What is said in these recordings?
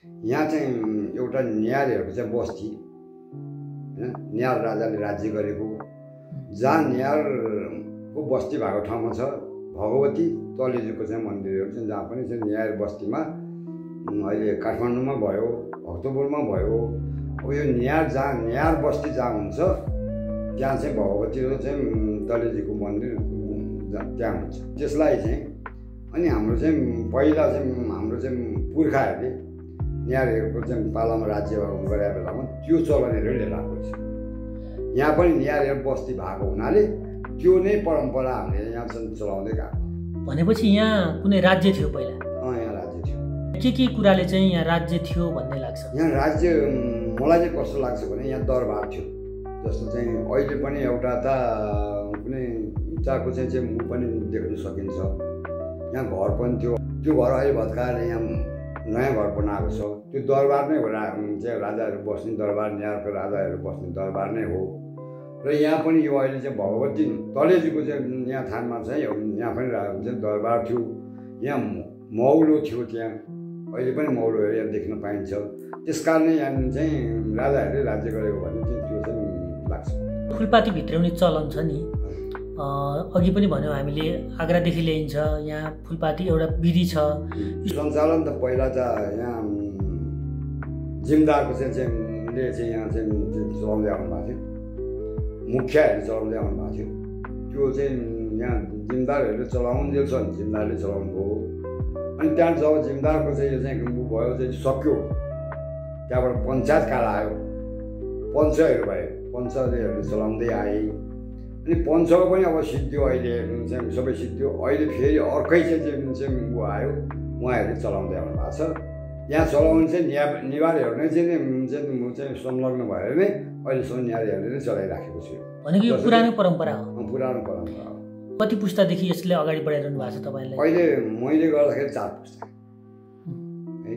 यहाँ चाहिँ एउटा न्यारहरूको चाहिँ बस्ती हैन, न्यार राजाले राज्य गरेको, जहाँ न्यारको बस्ती भएको ठाउँमा छ भगवती तलेजुको चाहिँ मन्दिरहरू चाहिँ, जहाँ पनि चाहिँ न्यार बस्तीमा अहिले काठमाडौँमा भयो, भक्तपुरमा भयो। अब यो न्यार जहाँ न्यार बस्ती जहाँ हुन्छ त्यहाँ चाहिँ भगवती र चाहिँ तलेजुको मन्दिर त्यहाँ हुन्छ। त्यसलाई चाहिँ अनि हाम्रो चाहिँ पहिला चाहिँ हाम्रो चाहिँ पुर्खाहरूले न्यारहरूको चाहिँ पालामा राज्य गरे बेलामा त्यो चलनहरू लिएर आएको छ। यहाँ पनि न्यारहरू बस्ती भएको हुनाले त्यो नै परम्परा हामीले यहाँ चाहिँ चलाउँदै गएको। भनेपछि यहाँ कुनै राज्य थियो पहिला? यहाँ राज्य थियो। के कुराले चाहिँ यहाँ राज्य थियो भन्ने लाग्छ? यहाँ राज्य मलाई चाहिँ कस्तो लाग्छ भने यहाँ दरबार थियो। जस्तो चाहिँ अहिले पनि एउटा त कुनै इँटाको चाहिँ मुख पनि देख्न सकिन्छ। यहाँ घर पनि थियो, त्यो घर अहिले भत्काएर यहाँ नयाँ घर बनाएको छ। त्यो दरबार नै हो, चाहिँ राजाहरू बस्ने दरबार, न्यारको राजाहरू बस्ने दरबार नै हो। र यहाँ पनि यो अहिले चाहिँ भगवती तलेजुको चाहिँ यहाँ थानमा चाहिँ यहाँ पनि चाहिँ दरबार थियो। यहाँ मौलो थियो, त्यहाँ अहिले पनि मौलोहरू यहाँ देख्न पाइन्छ। त्यस कारणले यहाँ चाहिँ राजाहरूले राज्य गरेको भन्ने चाहिँ त्यो चाहिँ लाग्छ। फुलपाती भित्राउने चलन छ नि, अघि पनि भन्यौँ हामीले आग्रादेखि ल्याइन्छ, यहाँ फुलपाती एउटा विधि छ। सञ्चालन त पहिला त यहाँ जिम्दारको चाहिँ यहाँ चाहिँ चलाउँदै आउनु भएको थियो, मुखियाहरूले चलाउँदै आउनु भएको थियो। त्यो चाहिँ यहाँ जिम्दारहरूले चलाउन्जेलसम्म जिम्दारले चलाउनु भयो। अनि त्यहाँ जब जिम्दारको चाहिँ यो चाहिँ भयो चाहिँ सक्यो, त्यहाँबाट पञ्चायत काल आयो, पञ्चहरू भयो, पञ्चहरूले चलाउँदै आए। अनि पञ्चको पनि अब सिद्धियो, अहिले चाहिँ सबै सिद्धियो। अहिले फेरि अर्कै चाहिँ ऊ आयो, उहाँहरूले चलाउँदै आउनु भएको छ। यहाँ चलाउनु चाहिँ निवारीहरू नै चाहिँ संलग्न भएर नै अहिलेसम्म निवारीहरूले नै चलाइराखेको छु। भनेको यो पुरानो परम्परा हो? पुरानो परम्परा हो। कति पुस्तादेखि यसले अगाडि बढाइरहनु भएको छ तपाईँलाई? अहिले मैले गर्दाखेरि 4 पुस्ता है।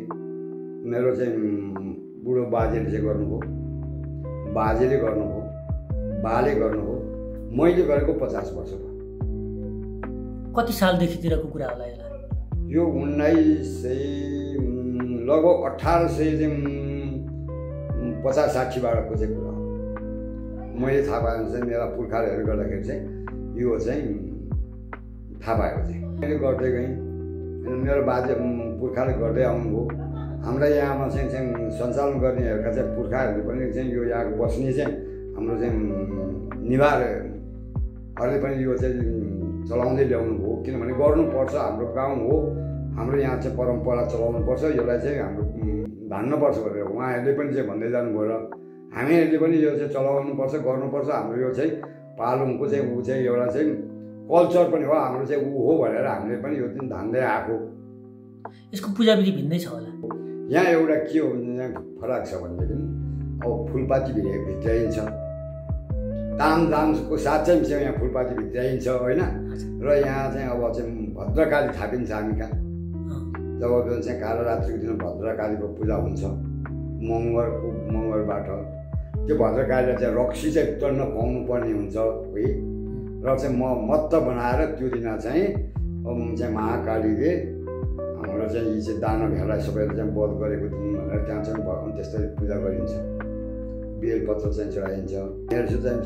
मेरो चाहिँ बुढो बाजेले चाहिँ गर्नुभयो, बाजेले गर्नुभयो, बाले गर्नुभयो, मैले गरेको 50 वर्ष भयो। कति सालदेखितिरको कुरा होला यसलाई? यो 1900 लगभग 1850-60बाटको चाहिँ कुरा हो। मैले थाहा पाएँ चाहिँ मेरा पुर्खाहरूले गर्दाखेरि चाहिँ यो चाहिँ थाहा पाएको चाहिँ मैले गर्दै गएँ। मेरो बाजे पुर्खाले गर्दै आउनुभयो। हाम्रा यहाँमा चाहिँ सञ्चालन गर्नेहरूका चाहिँ पुर्खाहरूले पनि चाहिँ यो यहाँ बस्ने चाहिँ हाम्रो चाहिँ निवारहरूले पनि यो चाहिँ चलाउँदै ल्याउनु भयो। किनभने गर्नुपर्छ, हाम्रो गाउँ हो, हाम्रो यहाँ चाहिँ परम्परा चलाउनुपर्छ, यसलाई चाहिँ हाम्रो धान्नुपर्छ भनेर उहाँहरूले पनि चाहिँ भन्दै जानुभयो। र हामीहरूले पनि यो चाहिँ चलाउनुपर्छ, गर्नुपर्छ। हाम्रो यो चाहिँ पालुङको चाहिँ ऊ चाहिँ एउटा चाहिँ कल्चर पनि हो, हाम्रो चाहिँ ऊ हो भनेर हामीले पनि यो दिन धान्दै आएको। यसको पूजाविधि भिन्दै छ होला? यहाँ एउटा के हो यहाँ फरक छ भनेदेखि अब फुलपाती भित्राइन्छ, तामझामको साथ चाहिँ यहाँ फुलपाती भित्राइन्छ होइन। र यहाँ चाहिँ अब चाहिँ भद्रकाली थापिन्छ हामी कहाँ। जब चाहिँ कालरात्रिको दिन भद्रकालीको पूजा हुन्छ मङ्गलबार त्यो भद्रकालीलाई चाहिँ रक्सी चाहिँ तर्न खुवाउनु पर्ने हुन्छ है। र चाहिँ मत्त बनाएर त्यो दिन चाहिँ महाकालीले हाम्रो चाहिँ यी चाहिँ दानवहरूलाई सबैले चाहिँ वध गरेको दिन भनेर त्यहाँ चाहिँ त्यस्तै पूजा गरिन्छ। बेलपत्र चाहिँ चढाइन्छ। मेरो चाहिँ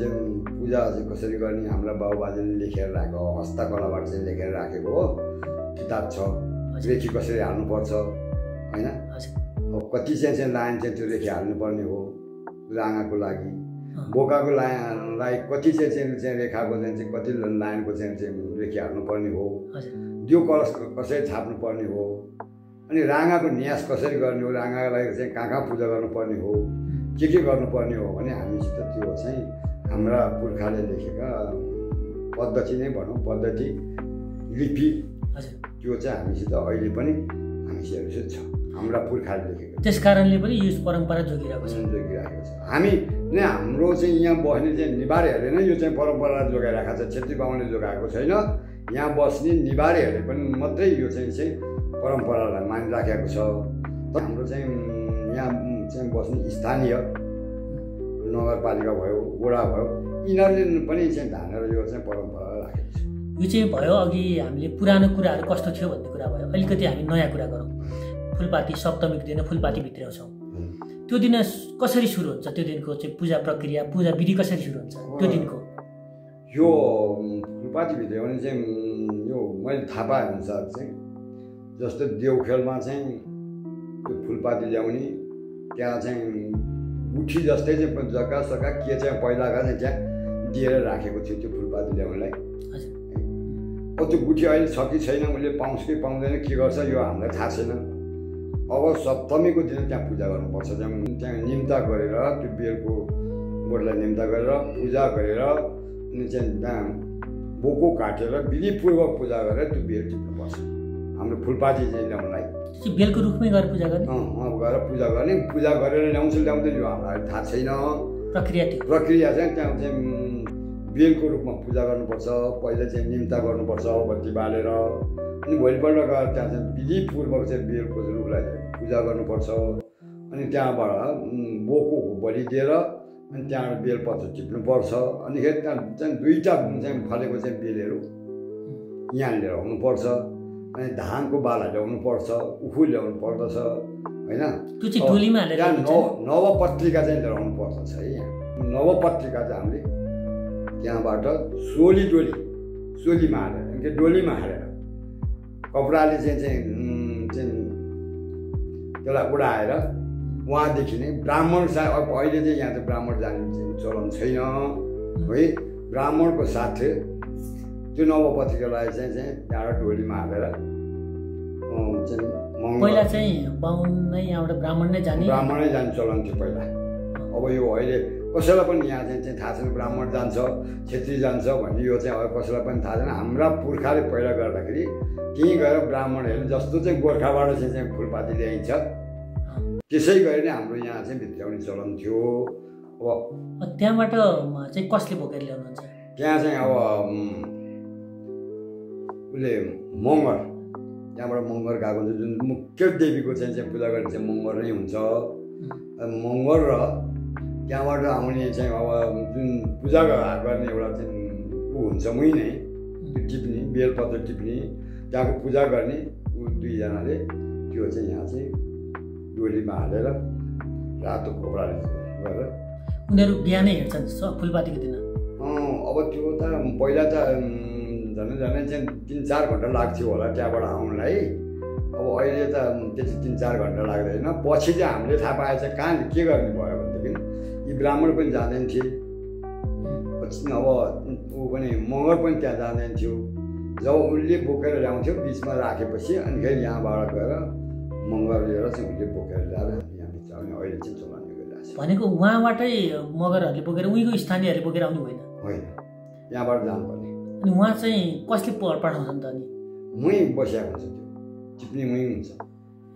पूजा चाहिँ कसरी गर्ने हाम्रा बाबुबाजेले लेखेर राखेको हस्तकलाबाट चाहिँ लेखेर राखेको हो किताब छ। रेखी कसरी हाल्नुपर्छ होइन, अब कति चाहिँ लाइन चाहिँ त्यो रेखी हाल्नुपर्ने हो राँगाको लागि, बोकाको लाइन कति चाहिँ रेखाको चाहिँ कति लाइनको चाहिँ रेखी हाल्नुपर्ने हो, दियो कलश कसरी थाप्नुपर्ने हो, अनि राँगाको न्यास कसरी गर्ने हो, राँगालाई चाहिँ कहाँ पूजा गर्नुपर्ने हो, के गर्नुपर्ने हो भने हामीसित त्यो चाहिँ हाम्रा पुर्खाले लेखेका पद्धति नै भनौँ, पद्धति लिपि त्यो चाहिँ हामीसित अहिले पनि हामीसित छ, हाम्रा पुर्खाले लेखेको। त्यस कारणले पनि यो परम्परा जोगिरहेको छ। हामी नै हाम्रो चाहिँ यहाँ बस्ने चाहिँ निवारीहरूले नै यो चाहिँ परम्परा जोगाइरहेको छ। छेत्री बाहुनले जोगाएको छैन, यहाँ बस्ने निवारीहरूले पनि मात्रै यो चाहिँ परम्परालाई मानिराखेको छ। हाम्रो चाहिँ यहाँ चाहिँ बस्ने स्थानीय नगरपालिका भयो, वडा भयो, यिनीहरूले पनि चाहिँ धानेर यो चाहिँ परम्परा राखेको छ। यो चाहिँ भयो अघि हामीले पुरानो कुराहरू कस्तो थियो भन्ने कुरा भयो। अलिकति हामी नयाँ कुरा गरौँ। फुलपाती सप्तमीको दिन फुलपाती भित्राउँछौँ। त्यो दिन कसरी सुरु हुन्छ? त्यो दिनको चाहिँ पूजा प्रक्रिया, पूजा विधि कसरी सुरु हुन्छ त्यो दिनको? यो फुलपाती भित्राउने चाहिँ यो मैले थाहा पाए अनुसार चाहिँ जस्तो देउखेलमा चाहिँ त्यो फुलपाती ल्याउने, त्यहाँ चाहिँ गुठी जस्तै चाहिँ जग्गा सग्गा के चाहिँ पहिलाका चाहिँ त्यहाँ दिएर राखेको थियो त्यो फुलपाती ल्याउनलाई। त्यो गुठी अहिले छ कि छैन, उसले पाउँछ कि पाउँदैन, के गर्छ यो हामीलाई थाहा छैन। अब सप्तमीको दिन त्यहाँ पूजा गर्नुपर्छ। त्यहाँ निम्ता गरेर त्यो बेलको बोटलाई निम्ता गरेर पूजा गरेर अनि चाहिँ त्यहाँ बोको काटेर विधिपूर्वक पूजा गरेर त्यो बेल टिप्नुपर्छ हाम्रो फुलपाती चाहिँ ल्याउनलाई। बेलको रुखमै गएर पूजा गर्ने? गएर पूजा गर्ने, पूजा गरेर ल्याउँदैन यो हामीलाई थाहा छैन प्रक्रिया चाहिँ। त्यहाँ चाहिँ बेलको रूपमा पूजा गर्नुपर्छ, पहिला चाहिँ निम्ता गर्नुपर्छ बत्ती बालेर, अनि भोलिपल्ट गएर त्यहाँ चाहिँ विधिपूर्वक चाहिँ बेलको रुखलाई पूजा गर्नुपर्छ। अनि त्यहाँबाट बोको बलि दिएर अनि त्यहाँबाट बेलपत्र टिप्नुपर्छ। अनिखेरि त्यहाँ चाहिँ 2टा चाहिँ फलेको चाहिँ बेलहरू यहाँ लिएर आउनुपर्छ। अनि धानको बाला ल्याउनुपर्छ, उखु ल्याउनु पर्दछ होइन। त्यहाँ नवपत्रिका चाहिँ लिएर आउनु पर्दछ है। यहाँ नवपत्रिका चाहिँ हामीले त्यहाँबाट सोलीमा हालेर डोलीमा हालेर कपडाले चाहिँ त्यसलाई उडाएर उहाँदेखि नै ब्राह्मण अब अहिले चाहिँ यहाँ चाहिँ ब्राह्मण जाने चलन छैन है। ब्राह्मणको साथै त्यो नवपत्रिकालाई चाहिँ त्यहाँबाट डोलीमा हालेर पहिला चाहिँ बाहुन नै यहाँबाट ब्राह्मणै जाने चलन थियो पहिला। अब यो अहिले कसैलाई पनि यहाँ चाहिँ थाहा छैन ब्राह्मण जान्छ क्षेत्री जान्छ भन्ने यो चाहिँ अब कसैलाई पनि थाहा छैन। हाम्रा पुर्खाले पहिला गर्दाखेरि त्यहीँ गएर ब्राह्मणहरू जस्तो चाहिँ गोर्खाबाट चाहिँ फुलपाती ल्याइन्छ त्यसै गरी नै हाम्रो यहाँ चाहिँ भित्राउने चलन थियो। अब त्यहाँबाट चाहिँ कसले बोकेर ल्याउनुहुन्छ? त्यहाँ चाहिँ अब उसले मगर, त्यहाँबाट मगर गएको हुन्छ जुन मुख्य देवीको चाहिँ पूजा गर्ने चाहिँ मगर नै हुन्छ। मगर र त्यहाँबाट आउने चाहिँ अब जुन पूजा गर्ने एउटा चाहिँ ऊ हुन्छ मुही नै त्यो टिप्ने बेलपत्र टिप्ने त्यहाँको पूजा गर्ने ऊ 2जनाले त्यो चाहिँ यहाँ चाहिँ डोलीमा हालेर रातो कपडाले गरेर उनीहरू बिहानै हिँड्छन् फुलपातीको दिन। अब त्यो त पहिला त झन् चाहिँ 3-4 घन्टा लाग्थ्यो होला त्यहाँबाट आउनलाई। अब अहिले त त्यति 3-4 घन्टा लाग्दैन। पछि चाहिँ हामीले थाहा पाए चाहिँ कहाँ के गर्ने भयो भनेदेखि यी ब्राह्मण पनि जाँदैन थिए, पछि अब ऊ पनि मगर पनि त्यहाँ जाँदैन थियो। जब उसले बोकेर ल्याउँथ्यो बिचमा राखेपछि अनिखेरि यहाँबाट गएर मगर लिएर चाहिँ उसले बोकेर ल्याएर यहाँ भित्राउने अहिले चाहिँ चलन गरिरहेको छ। भनेको उहाँबाटै मगरहरूले बोकेर उहीँको स्थानीयहरूले बोकेर आउनु होइन? होइन, यहाँबाट जानुपर्ने। अनि उहाँ चाहिँ कसले पठाउँछन् त? अनि मुही बसिएको हुन्छ, त्यो टिप्ने मुही हुन्छ।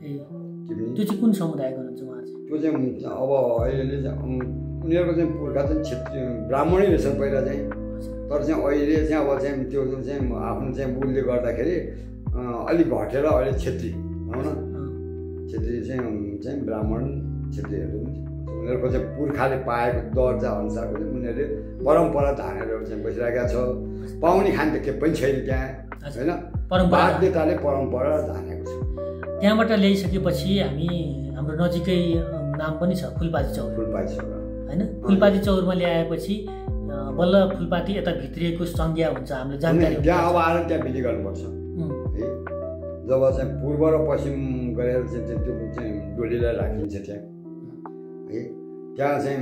ए त्यो चाहिँ कुन समुदायको हुन्छ उहाँ चाहिँ? त्यो चाहिँ अब अहिले चाहिँ उनीहरूको चाहिँ पुर्खा चाहिँ क्षेत्रीय ब्राह्मणै रहेछ पहिला चाहिँ। तर चाहिँ अहिले चाहिँ अब चाहिँ त्यो चाहिँ आफ्नो चाहिँ बुलले गर्दाखेरि अलिक घटेर अहिले क्षेत्री भनौँ न, क्षेत्री चाहिँ ब्राह्मण क्षेत्रीहरू उनीहरूको चाहिँ पुर्खाले पाएको दर्जा अनुसारको चाहिँ उनीहरूले परम्परा धानेर चाहिँ बसिरहेका छ। पाउने खाने त के पनि छैन त्यहाँ होइन, बाध्यताले परम्परा धानेको छ। त्यहाँबाट ल्याइसकेपछि हाम्रो नजिकै नाम पनि छ फुलपाती चौर होइन। फुलपाती चौरमा ल्याएपछि बल्ल फुलपाती यता भित्रिएको संज्ञा हुन्छ हामीले जानकारी। त्यहाँ अब आएर त्यहाँ विधि गर्नुपर्छ है। जब चाहिँ पूर्व र पश्चिम गरेर चाहिँ त्यो चाहिँ डोलीलाई राखिन्छ त्यहाँ है। त्यहाँ चाहिँ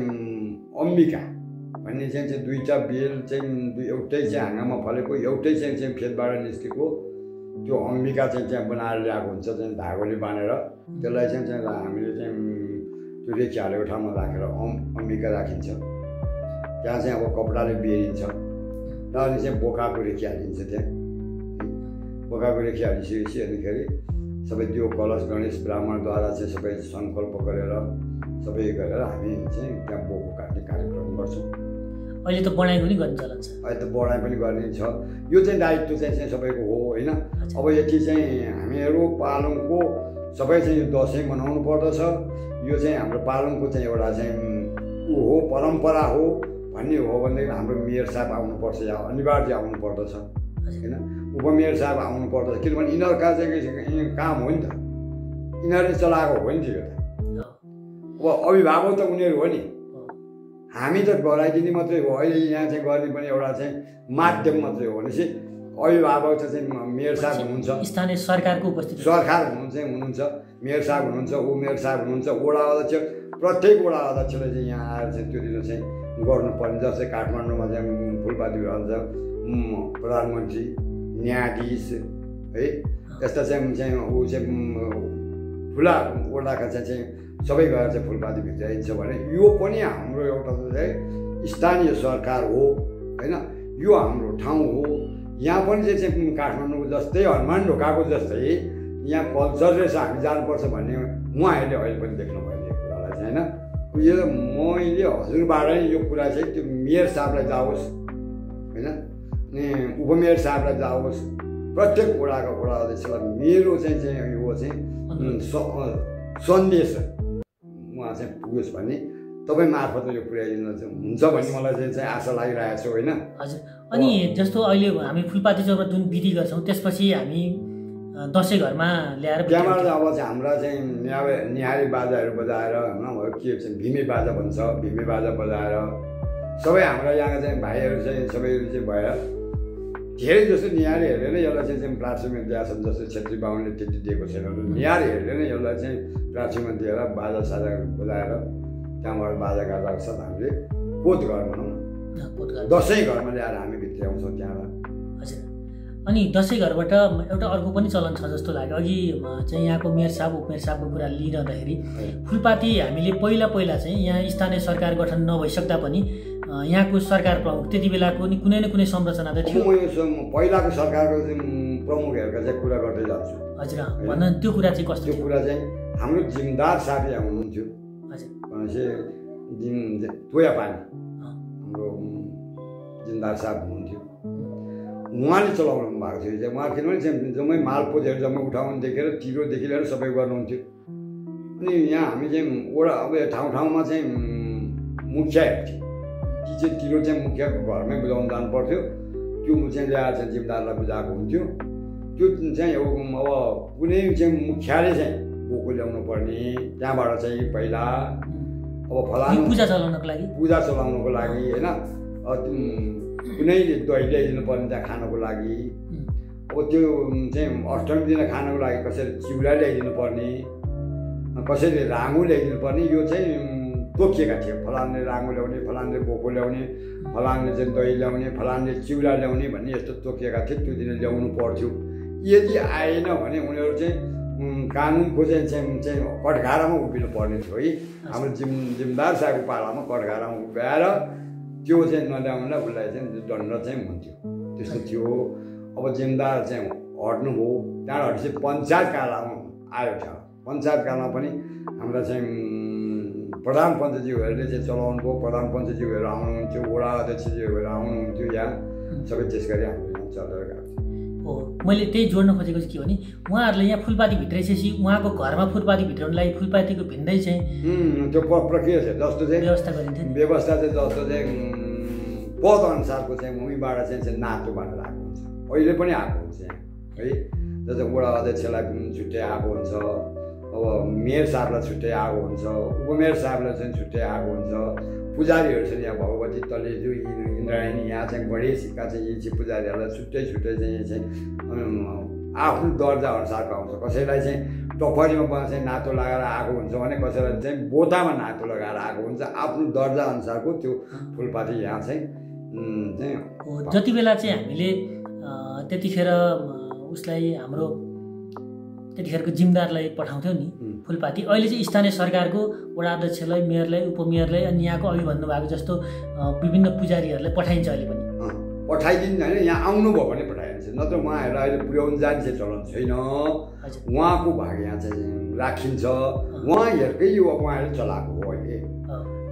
अम्बिका भन्ने चाहिँ 2टा बेल चाहिँ एउटै चाहिँ हाँगामा फलेको एउटै चाहिँ फेदबाट निस्केको त्यो अम्बिका चाहिँ त्यहाँ बनाएर ल्याएको हुन्छ चाहिँ धागोले बाँधेर। त्यसलाई चाहिँ हामीले चाहिँ त्यो रेखी हालेको ठाउँमा राखेर अम्बिका राखिन्छ। त्यहाँ चाहिँ अब कपडाले बेरिन्छ र अनि चाहिँ बोकाको रेखी हालिन्छ। त्यहाँ बोकाको रेखी हालिसकेपछि अनिखेरि सबै त्यो कलश गणेश ब्राह्मणद्वारा चाहिँ सबै सङ्कल्प गरेर सबै गरेर हामी चाहिँ त्यहाँ बोको काट्ने कार्यक्रम गर्छौँ। अहिले त बढाइ पनि गर्ने चलन छ। अहिले त बढाइ पनि गर्ने छ। यो चाहिँ दायित्व चाहिँ सबैको हो होइन। अब यति चाहिँ हामीहरू पालङको सबै चाहिँ यो दसैँ मनाउनु पर्दछ। यो चाहिँ हाम्रो पालङको चाहिँ एउटा चाहिँ ऊ हो, परम्परा हो भन्ने हो भनेदेखि हाम्रो मेयर साहब आउनुपर्छ या अनिवार्य आउनु पर्दछ होइन। उपमेयर साहब आउनु पर्दछ किनभने यिनीहरूका चाहिँ काम हो नि त यिनीहरूले चलाएको हो नि त्यो त। अब अभिभावक त उनीहरू हो नि, हामी त गराइदिने मात्रै हो। अहिले यहाँ चाहिँ गर्ने पनि एउटा चाहिँ माध्यम मात्रै हो भनेपछि अभिभावक चाहिँ मेयर साहब हुनुहुन्छ, स्थानीय सरकारको उपस्थिति सरकार हुनुहुन्छ, मेयर साहब हुनुहुन्छ, मेयर साहब हुनुहुन्छ, वडा अध्यक्ष, प्रत्येक वडा अध्यक्षले चाहिँ यहाँ आएर चाहिँ त्यो दिन चाहिँ गर्नुपर्ने। जस्तै काठमाडौँमा चाहिँ फुलपाती रहन्छ प्रधानमन्त्री, न्यायाधीश है, यस्ता चाहिँ ऊ चाहिँ ठुला वडाका चाहिँ सबै गएर चाहिँ फुलपाती भित्राइन्छ भने यो पनि हाम्रो एउटा चाहिँ स्थानीय सरकार हो होइन, यो हाम्रो ठाउँ हो। यहाँ पनि चाहिँ काठमाडौँ जस्तै हनुमान ढोकाको जस्तै यहाँ कल्चरले चाहिँ हामी जानुपर्छ भन्ने उहाँहरूले अहिले पनि देख्नुभयो यो कुरालाई चाहिँ होइन। यो मैले हजुरबाटै यो कुरा चाहिँ त्यो मेयर साहबलाई जाओस् होइन, अनि उपमेयर साहबलाई जाओस्, प्रत्येक वडाको वडा अध्यक्षलाई मेरो चाहिँ यो चाहिँ सन्देश उहाँ चाहिँ पुगोस् भन्ने तपाईँ मार्फत यो पुर्याइदिनु हुन्छ भन्ने मलाई चाहिँ आशा लागिरहेको छ होइन। हजुर, अनि जस्तो अहिले हामी फुलपाती चौरमा जुन विधि गर्छौँ त्यसपछि हामी दसैँ घरमा ल्याएर त्यहाँबाट अब चाहिँ हाम्रा चाहिँ निहारी बाजाहरू बजाएर नभए के चाहिँ भिमे बाजा भन्छ, भिमे बाजा बजाएर सबै हाम्रा यहाँका चाहिँ भाइहरू चाहिँ सबैहरू चाहिँ भएर धेरै जस्तो निहारीहरूले नै यसलाई चाहिँ प्राथमिकता दिएका छन्। जस्तो छेत्री बाहुनले त्यति दिएको छैन, निहारीहरूले नै यसलाई चाहिँ प्राथमिकता दिएर बाजा साजा बजाएर त्यहाँबाट बाजा गाजाको साथ हामीले कोत घर भनौँ न, दसैँ घरमा ल्याएर हामी भित्र्याउँछौँ त्यहाँबाट। हजुर, अनि दसैँ घरबाट एउटा अर्को पनि चलन छ जस्तो लाग्यो। अघि चाहिँ यहाँको मेयर साहब उपमेयर साहबको कुरा लिइरहँदाखेरि फुलपाती हामीले पहिला चाहिँ यहाँ स्थानीय सरकार गठन नभइसक्दा पनि यहाँको सरकार प्रमुख त्यति बेलाको नि कुनै न कुनै संरचना त थियो। म पहिलाको सरकारको चाहिँ प्रमुखहरूको चाहिँ कुरा गर्दै जान्छु। हजुर, भन्न त्यो कुरा चाहिँ कस्तो? त्यो कुरा चाहिँ हाम्रो जिम्मेदार साहब यहाँ हुनुहुन्थ्यो, भनेपछि तोया पानी हाम्रो जिम्मेदार साहब हुनुहुन्थ्यो, उहाँले चलाउनु भएको थियो चाहिँ उहाँ किनभने जम्मै मालपोतहरू जम्मै उठाउनु देखेर तिरोदेखि लिएर सबै गर्नुहुन्थ्यो। अनि यहाँ हामी चाहिँ वडा अब ठाउँ चाहिँ मुखियाहरू थियो, ती चाहिँ तिरो चाहिँ मुखियाको घरमै बुझाउनु जानु पर्थ्यो, त्यो चाहिँ ल्याएर चाहिँ जिम्मेदारलाई बुझाएको हुन्थ्यो। त्यो चाहिँ अब कुनै चाहिँ मुखियाले चाहिँ बोको ल्याउनु पर्ने, त्यहाँबाट चाहिँ पहिला अब फलानु पूजा चलाउनको लागि होइन, कुनै दही ल्याइदिनु पर्ने त्यहाँ खानको लागि, अब त्यो चाहिँ अष्टमी दिन खानको लागि कसरी चिउरा ल्याइदिनु पर्ने, कसरी राँगो ल्याइदिनु पर्ने, यो चाहिँ तोकिएका थियो। फलानले राँगो ल्याउने, फलानले बोको ल्याउने, फलानले चाहिँ दही ल्याउने, फलानले चिउरा ल्याउने भन्ने यस्तो तोकिएका थियो। त्यो दिन ल्याउनु पर्थ्यो। यदि आएन भने उनीहरू चाहिँ कानुनको चाहिँ कठघारामा उभिनु पर्ने थियो है। हाम्रो जिम्मेदार साहबको पालामा कठघारामा उभ्याएर त्यो चाहिँ नल्याउनुलाई उसलाई चाहिँ दण्ड चाहिँ हुन्थ्यो, त्यस्तो थियो। अब जिम्मेदार चाहिँ हट्नुभयो, त्यहाँबाट हटेपछि पञ्चायत कालमा आयो थियो। पञ्चायत कालमा पनि हाम्रा चाहिँ प्रधान पञ्चज्यूहरूले चाहिँ चलाउनु भयो। प्रधान पञ्चज्यूहरू आउनुहुन्थ्यो, वडा अध्यक्षज्यूहरू आउनुहुन्थ्यो, यहाँ सबै त्यस गरी हाम्रो यहाँ चलेर गएको थियो। हो, मैले त्यही जोड्न खोजेको चाहिँ के भने उहाँहरूले यहाँ फुलपाती भित्राइसकेपछि उहाँको घरमा फुलपाती भित्राउनलाई फुलपातीको भिन्दै चाहिँ त्यो प्रक्रिया छ। जस्तो चाहिँ व्यवस्था गरिन्थ्यो, व्यवस्था चाहिँ जस्तो चाहिँ पद अनुसारको चाहिँ भूमिबाट चाहिँ नातो भनेर आएको हुन्छ, अहिले पनि आएको हुन्छ यहाँ है। जस्तै वडा अध्यक्षलाई छुट्टै आएको हुन्छ, अब मेयर साहबलाई छुट्टै आएको हुन्छ, उपमेयर साहबलाई चाहिँ छुट्टै आएको हुन्छ, पुजारीहरू छन् यहाँ भगवती तलेजु इन्द्रायणी यहाँ चाहिँ गणेशका चाहिँ यी चाहिँ पुजारीहरूलाई छुट्टै चाहिँ चाहिँ आफ्नो दर्जा अनुसारको आउँछ। कसैलाई चाहिँ टपरीमा चाहिँ नातो लगाएर आएको हुन्छ भने कसैलाई चाहिँ बोतामा नातो लगाएर आएको हुन्छ। आफ्नो दर्जा अनुसारको त्यो फुलपाती यहाँ चाहिँ जति बेला चाहिँ हामीले त्यतिखेर उसलाई हाम्रो त्यतिखेरको जिम्मेदारलाई पठाउँथ्यौँ नि फुलपाती। अहिले चाहिँ स्थानीय सरकारको वडा अध्यक्षलाई, मेयरलाई, उपमेयरलाई अनि यहाँको अघि भन्नुभएको जस्तो विभिन्न पुजारीहरूलाई पठाइन्छ। अहिले पनि पठाइदिन्छ होइन, यहाँ आउनुभयो भने पठाइन्छ, नत्र उहाँहरूलाई अहिले पुर्याउनु जाने चाहिँ चलन छैन। उहाँको भाग यहाँ चाहिँ राखिन्छ, उहाँहरूकै यो उहाँहरूले चलाएको हो। अहिले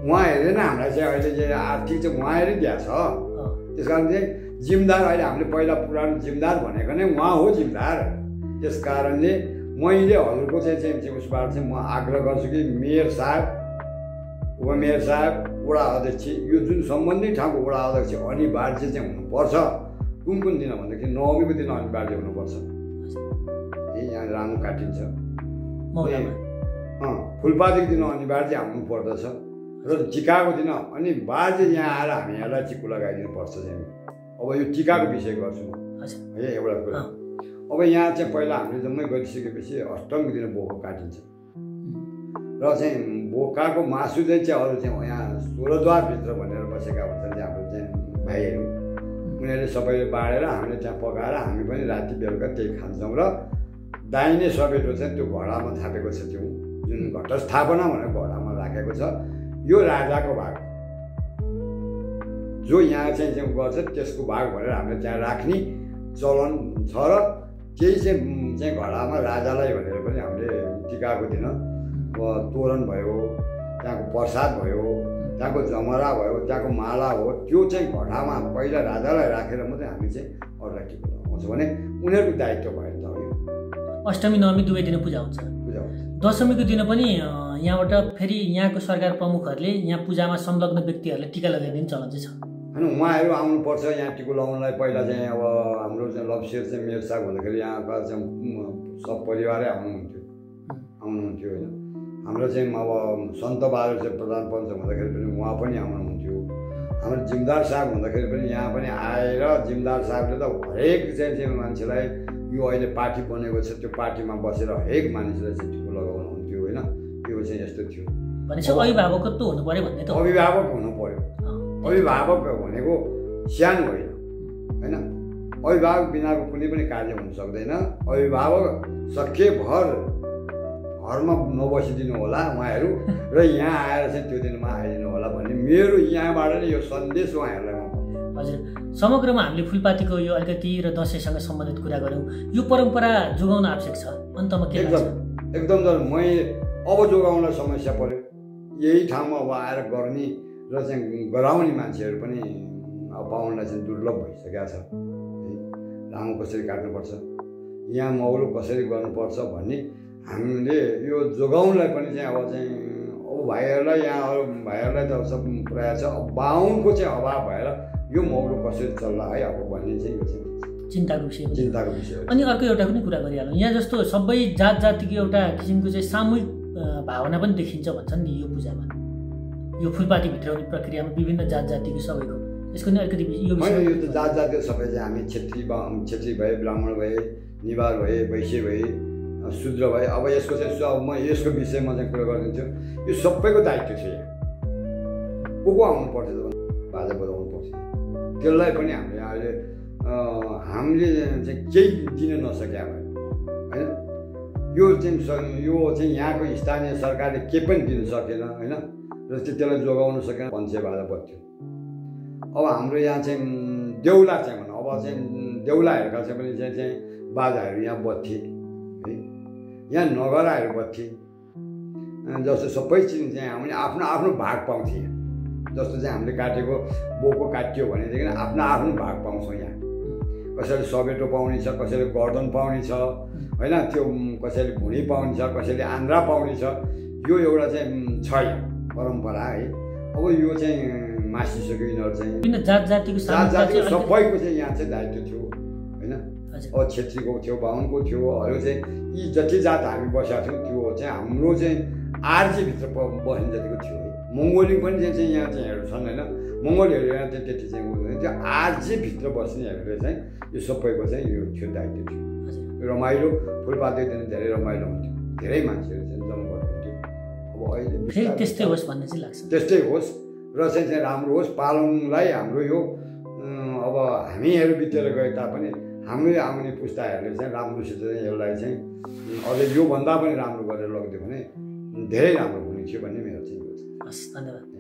उहाँहरूले नै हामीलाई चाहिँ अहिले चाहिँ आर्थिक चाहिँ उहाँहरूले दिएको छ। त्यस कारण चाहिँ जिम्मेदार अहिले हामीले पहिला पुरानो जिम्मेदार भनेको नै उहाँ हो जिम्मेदार। त्यस कारणले मैले हजुरको चाहिँ उसबाट चाहिँ म आग्रह गर्छु कि मेयर साहब, उपमेयर साहब, वडा अध्यक्ष, यो जुन सम्बन्धित ठाउँको वडा अध्यक्ष अनिवार्य चाहिँ हुनुपर्छ। कुन दिन भन्दाखेरि नवमीको दिन अनिवार्य हुनुपर्छ। यहाँ रानो काटिन्छ, फुलपातीको दिन अनिवार्य आउनु पर्दछ र टिकाको दिन अनिवार्य यहाँ आएर हामीहरूलाई टिको लगाइदिनु पर्छ चाहिँ। अब यो टिकाको विषय गर्छु है एउटा कुरा। अब यहाँ चाहिँ पहिला हामीले जम्मै गरिसकेपछि अष्टमीको दिन बोको काटिन्छ र चाहिँ बोकाको मासु चाहिँ अरू चाहिँ यहाँ 16 द्वारभित्र भनेर बसेका हुन्छन् चाहिँ हाम्रो चाहिँ भाइहरू, उनीहरूले सबैले बाँडेर हामीले त्यहाँ पकाएर हामी पनि राति बेलुका त्यही खान्छौँ। र दाहिने सबै चाहिँ त्यो घडामा थापेको छ, त्यो जुन घटस्थापना भनेर घडामा राखेको छ, यो राजाको भाग जो यहाँ चाहिँ गर्छ त्यसको भाग भनेर हामीले त्यहाँ राख्ने चलन छ। र केही चाहिँ घडामा राजालाई भनेर पनि हामीले टिकाको दिन तोरण भयो, त्यहाँको प्रसाद भयो, त्यहाँको जमरा भयो, त्यहाँको माला हो, त्यो चाहिँ घडामा पहिला राजालाई राखेर मात्रै हामी चाहिँ अरूलाई टिको लगाउँछौँ भने उनीहरूको दायित्व भयो नि त। यो अष्टमी नवमी दुवै दिन पूजा हुन्छ। दशमीको दिन पनि यहाँबाट फेरि यहाँको सरकार प्रमुखहरूले यहाँ पूजामा संलग्न व्यक्तिहरूले टिका लगाइदिने चलन चाहिँ छ होइन। उहाँहरू आउनुपर्छ यहाँ टिको लगाउनलाई। पहिला चाहिँ अब हाम्रो चाहिँ लप्सेर चाहिँ मेलसाग हुँदाखेरि यहाँका चाहिँ सब परिवारै आउनुहुन्थ्यो होइन। हाम्रो चाहिँ अब सन्त बहादुर चाहिँ प्रधान पञ्च हुँदाखेरि पनि उहाँ पनि आउनुहुन्थ्यो। हाम्रो जिमदार साहब हुँदाखेरि पनि यहाँ पनि आएर जिमदार साहबले त हरेक चाहिँ मान्छेलाई यो अहिले पार्टी बनेको छ त्यो पार्टीमा बसेर हरेक मानिसलाई चाहिँ टिको लगाउनुहुन्थ्यो होइन। यो चाहिँ यस्तो थियो। भनेपछि अभिभावकत्व हुनु पर्यो भन्ने त अभिभावक हुनु पर्यो। अभिभावक भनेको सानो होइन होइन। अभिभावक बिनाको कुनै पनि कार्य हुन सक्दैन। अभिभावक सकेभर घरमा नबसिदिनु होला उहाँहरू र यहाँ आएर चाहिँ त्यो दिनमा आइदिनु होला भन्ने मेरो यहाँबाट नै यो सन्देश उहाँहरूलाई म। हजुर, समग्रमा हामीले फुलपातीको यो अलिकति र दसैँसँग सम्बन्धित कुरा गऱ्यौँ। यो परम्परा जोगाउन आवश्यक छ। अन्तमा के एकदम मै अब जोगाउनलाई समस्या पर्यो। यही ठाउँमा अब आएर गर्ने र चाहिँ गराउने मान्छेहरू पनि अब पाउनलाई चाहिँ दुर्लभ भइसकेको छ। लामो कसरी काट्नुपर्छ, यहाँ मौलो कसरी गर्नुपर्छ भन्ने हामीले यो जोगाउनलाई पनि चाहिँ अब भाइहरूलाई यहाँ अरू भाइहरूलाई त सब प्रायः छ। अब बाहुनको चाहिँ अभाव भएर यो मौलो कसरी चल्ला है अब भन्ने चाहिँ यो चाहिँ चिन्ताको विषय। अनि अर्को एउटा पनि कुरा गरिहालौँ। यहाँ जस्तो सबै जात जातिको एउटा किसिमको चाहिँ सामूहिक भावना पनि देखिन्छ भन्छन् नि यो पूजामा। यो फुलपाती भित्राउने प्रक्रियामा विभिन्न जात जातिको सबैको यसको नि अलिकति यो त जात जातिको सबै चाहिँ हामी क्षेत्री भए, ब्राह्मण भए, निवार भए, वैश्य भए, शूद्र भए। अब यसको चाहिँ म यसको विषयमा चाहिँ कुरा गरिदिन्छु। यो सबैको दायित्व छ। यहाँ को आउनु पर्छ बाजा बजाउनु पर्छ। त्यसलाई पनि हामीले अहिले हामीले चाहिँ केही दिन नसक्या भयो होइन। यो चाहिँ यहाँको स्थानीय सरकारले केही पनि दिन सकेन होइन। र त्यसलाई जोगाउन सकेन। पञ्चे बाजा बज्थ्यो। अब हाम्रो यहाँ चाहिँ देउला चाहिँ भनौँ, अब चाहिँ देउलाहरूका चाहिँ पनि चाहिँ बाजाहरू यहाँ बज्थे है। यहाँ नगराहरू बज्थे। जस्तो सबै चिज चाहिँ हामीले आफ्नो आफ्नो भाग पाउँथ्यौँ। जस्तो चाहिँ हामीले काटेको बोको काटियो भनेदेखि आफ्नो आफ्नो भाग पाउँछौँ। यहाँ कसैले सवेटो पाउने छ, कसैले गर्दन पाउने छ होइन, त्यो कसैले भुँडी पाउने छ, कसैले आन्द्रा पाउने छ। यो एउटा चाहिँ छ यहाँ परम्परा है। अब यो चाहिँ मासिसक्यो। यिनीहरू चाहिँ विभिन्न जात जातिको सबैको चाहिँ यहाँ चाहिँ दायित्व थियो होइन। अब क्षेत्रीको थियो, बाहुनको थियो, अरू चाहिँ यी जति जात हामी बसेका थियौँ त्यो चाहिँ हाम्रो चाहिँ आर्जीभित्र बस्ने जतिको थियो है। मङ्गोली पनि चाहिँ यहाँ चाहिँहरू छन् होइन। मङ्गोलीहरू यहाँ चाहिँ त्यति चाहिँ हुँदैन। त्यो आर्जीभित्र बस्नेहरूले चाहिँ यो सबैको चाहिँ यो थियो दायित्व थियो। रमाइलो फुलपातीको दिन धेरै रमाइलो हुन्थ्यो। धेरै मान्छेहरू चाहिँ जमघट हुन्थ्यो। अब अहिले त्यस्तै होस् भन्ने चाहिँ लाग्छ। त्यस्तै होस् र चाहिँ राम्रो होस्। पालङलाई हाम्रो यो अब हामीहरू बितेर गए तापनि हाम्रो आउने पुस्ताहरूले चाहिँ राम्रोसित चाहिँ यसलाई चाहिँ अझै योभन्दा पनि राम्रो गरेर लगिदियो भने धेरै राम्रो हुने थियो भन्ने मेरो चाहिँ हस्, धन्यवाद।